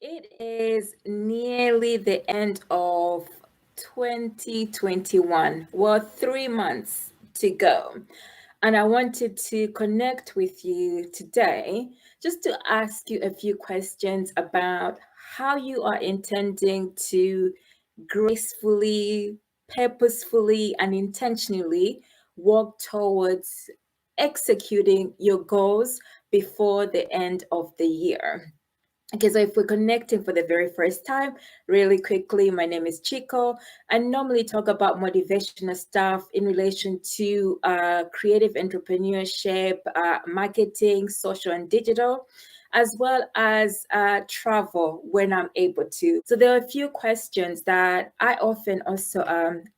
It is nearly the end of 2021. Well, 3 months to go. And I wanted to connect with you today just to ask you a few questions about how you are intending to gracefully, purposefully, and intentionally work towards executing your goals before the end of the year. Okay, so if we're connecting for the very first time, really quickly, my name is Chico. I normally talk about motivational stuff in relation to creative entrepreneurship, marketing, social and digital, as well as travel when I'm able to. So there are a few questions that I often also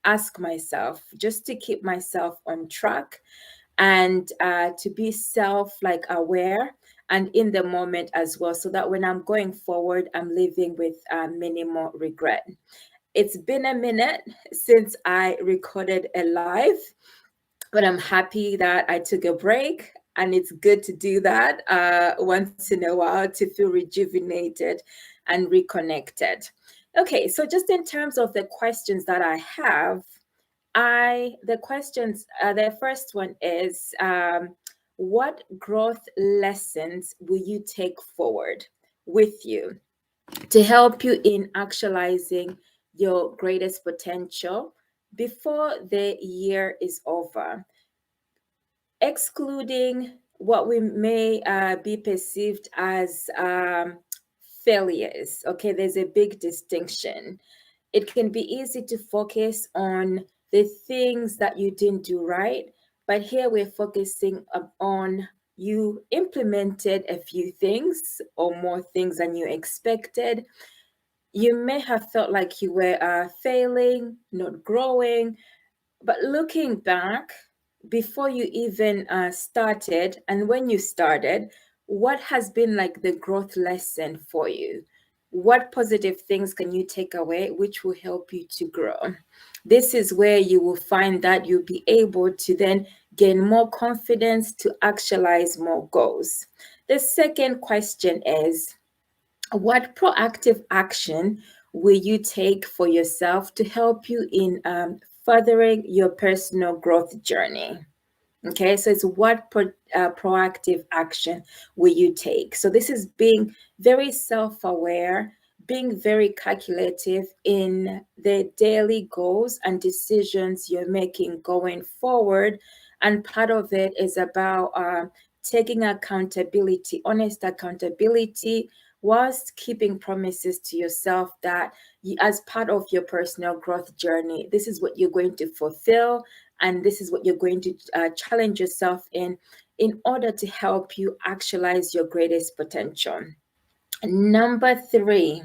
ask myself just to keep myself on track and to be self like aware and in the moment as well, so that when I'm going forward, I'm living with minimal regret. It's been a minute since I recorded a live, but I'm happy that I took a break. And it's good to do that once in a while to feel rejuvenated and reconnected. Okay, so just in terms of the questions that I have, the first one is what growth lessons will you take forward with you to help you in actualizing your greatest potential before the year is over, excluding what we may be perceived as failures? Okay, there's a big distinction. It can be easy to focus on the things that you didn't do right, but here we're focusing on you implemented a few things or more things than you expected. You may have felt like you were failing, not growing, but looking back, before you even started, and when you started, what has been like the growth lesson for you? What positive things can you take away which will help you to grow? This is where you will find that you'll be able to then gain more confidence to actualize more goals. The second question is, what proactive action will you take for yourself to help you in furthering your personal growth journey? Okay, so it's what proactive action will you take? So this is being very self-aware, being very calculative in the daily goals and decisions you're making going forward. And part of it is about taking accountability, honest accountability, whilst keeping promises to yourself that as part of your personal growth journey, this is what you're going to fulfill and this is what you're going to challenge yourself in order to help you actualize your greatest potential. Number three,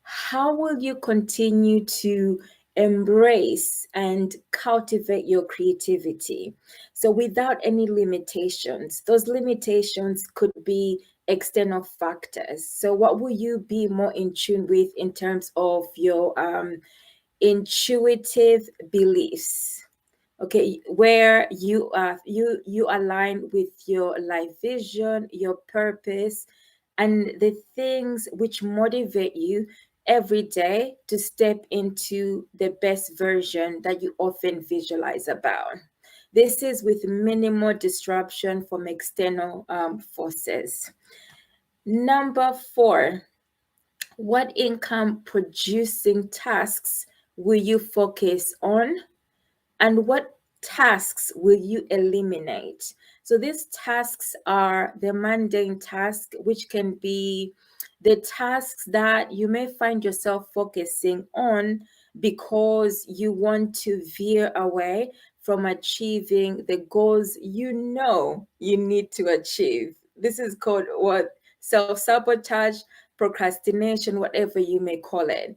how will you continue to embrace and cultivate your creativity? So, without any limitations, those limitations could be external factors. So, what will you be more in tune with in terms of your intuitive beliefs? Okay, where you align with your life vision, your purpose, and the things which motivate you every day to step into the best version that you often visualize about. This is with minimal disruption from external forces. Number four, what income producing tasks will you focus on, and what tasks will you eliminate? So these tasks are the mundane tasks, which can be the tasks that you may find yourself focusing on because you want to veer away from achieving the goals you know you need to achieve. This is called what? Self-sabotage, procrastination, whatever you may call it.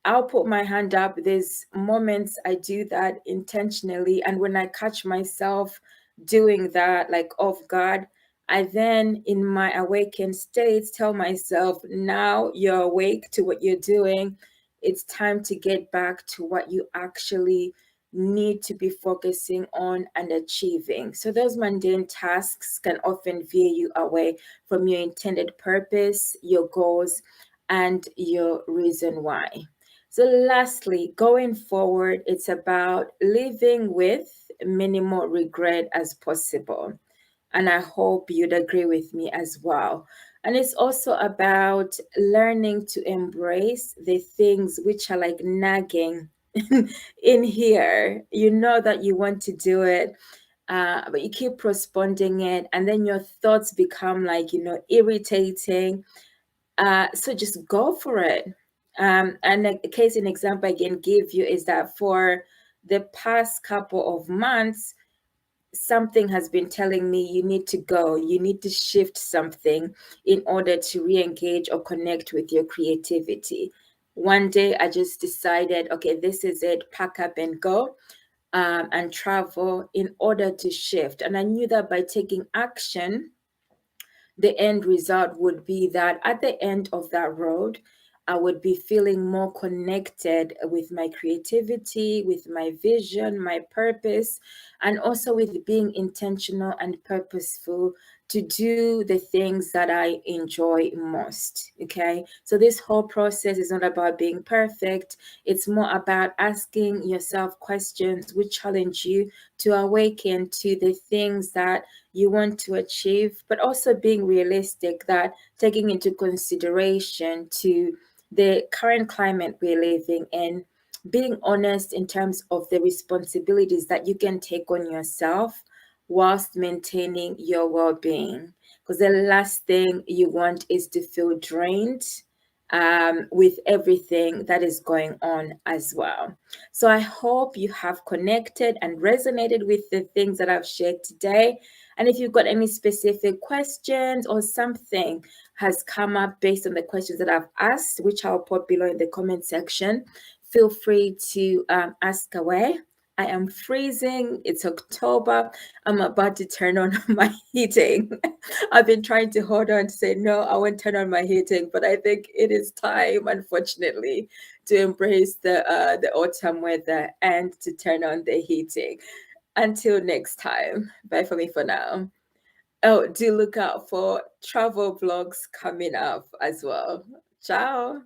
I'll put my hand up. There's moments I do that intentionally. And when I catch myself doing that, like off guard, I then, in my awakened state, tell myself, now you're awake to what you're doing. It's time to get back to what you actually need to be focusing on and achieving. So those mundane tasks can often veer you away from your intended purpose, your goals, and your reason why. So lastly, going forward, it's about living with minimal regret as possible. And I hope you'd agree with me as well. And it's also about learning to embrace the things which are like nagging in here. You know that you want to do it, but you keep postponing it, and then your thoughts become like, irritating. So just go for it. And a case in example I can give you is that for the past couple of months, something has been telling me you need to go, you need to shift something in order to re-engage or connect with your creativity. One day I just decided, okay, this is it, pack up and go, and travel in order to shift. And I knew that by taking action, the end result would be that at the end of that road, I would be feeling more connected with my creativity, with my vision, my purpose, and also with being intentional and purposeful to do the things that I enjoy most. Okay. So this whole process is not about being perfect. It's more about asking yourself questions which challenge you to awaken to the things that you want to achieve, but also being realistic, that taking into consideration to the current climate we're living in, being honest in terms of the responsibilities that you can take on yourself whilst maintaining your well-being. Because the last thing you want is to feel drained, with everything that is going on as well. So I hope you have connected and resonated with the things that I've shared today. And if you've got any specific questions or something has come up based on the questions that I've asked, which I'll put below in the comment section, feel free to ask away. I am freezing. It's October. I'm about to turn on my heating. I've been trying to hold on to say, no, I won't turn on my heating, but I think it is time, unfortunately, to embrace the autumn weather and to turn on the heating. Until next time, bye for me for now. Oh, do look out for travel vlogs coming up as well. Ciao.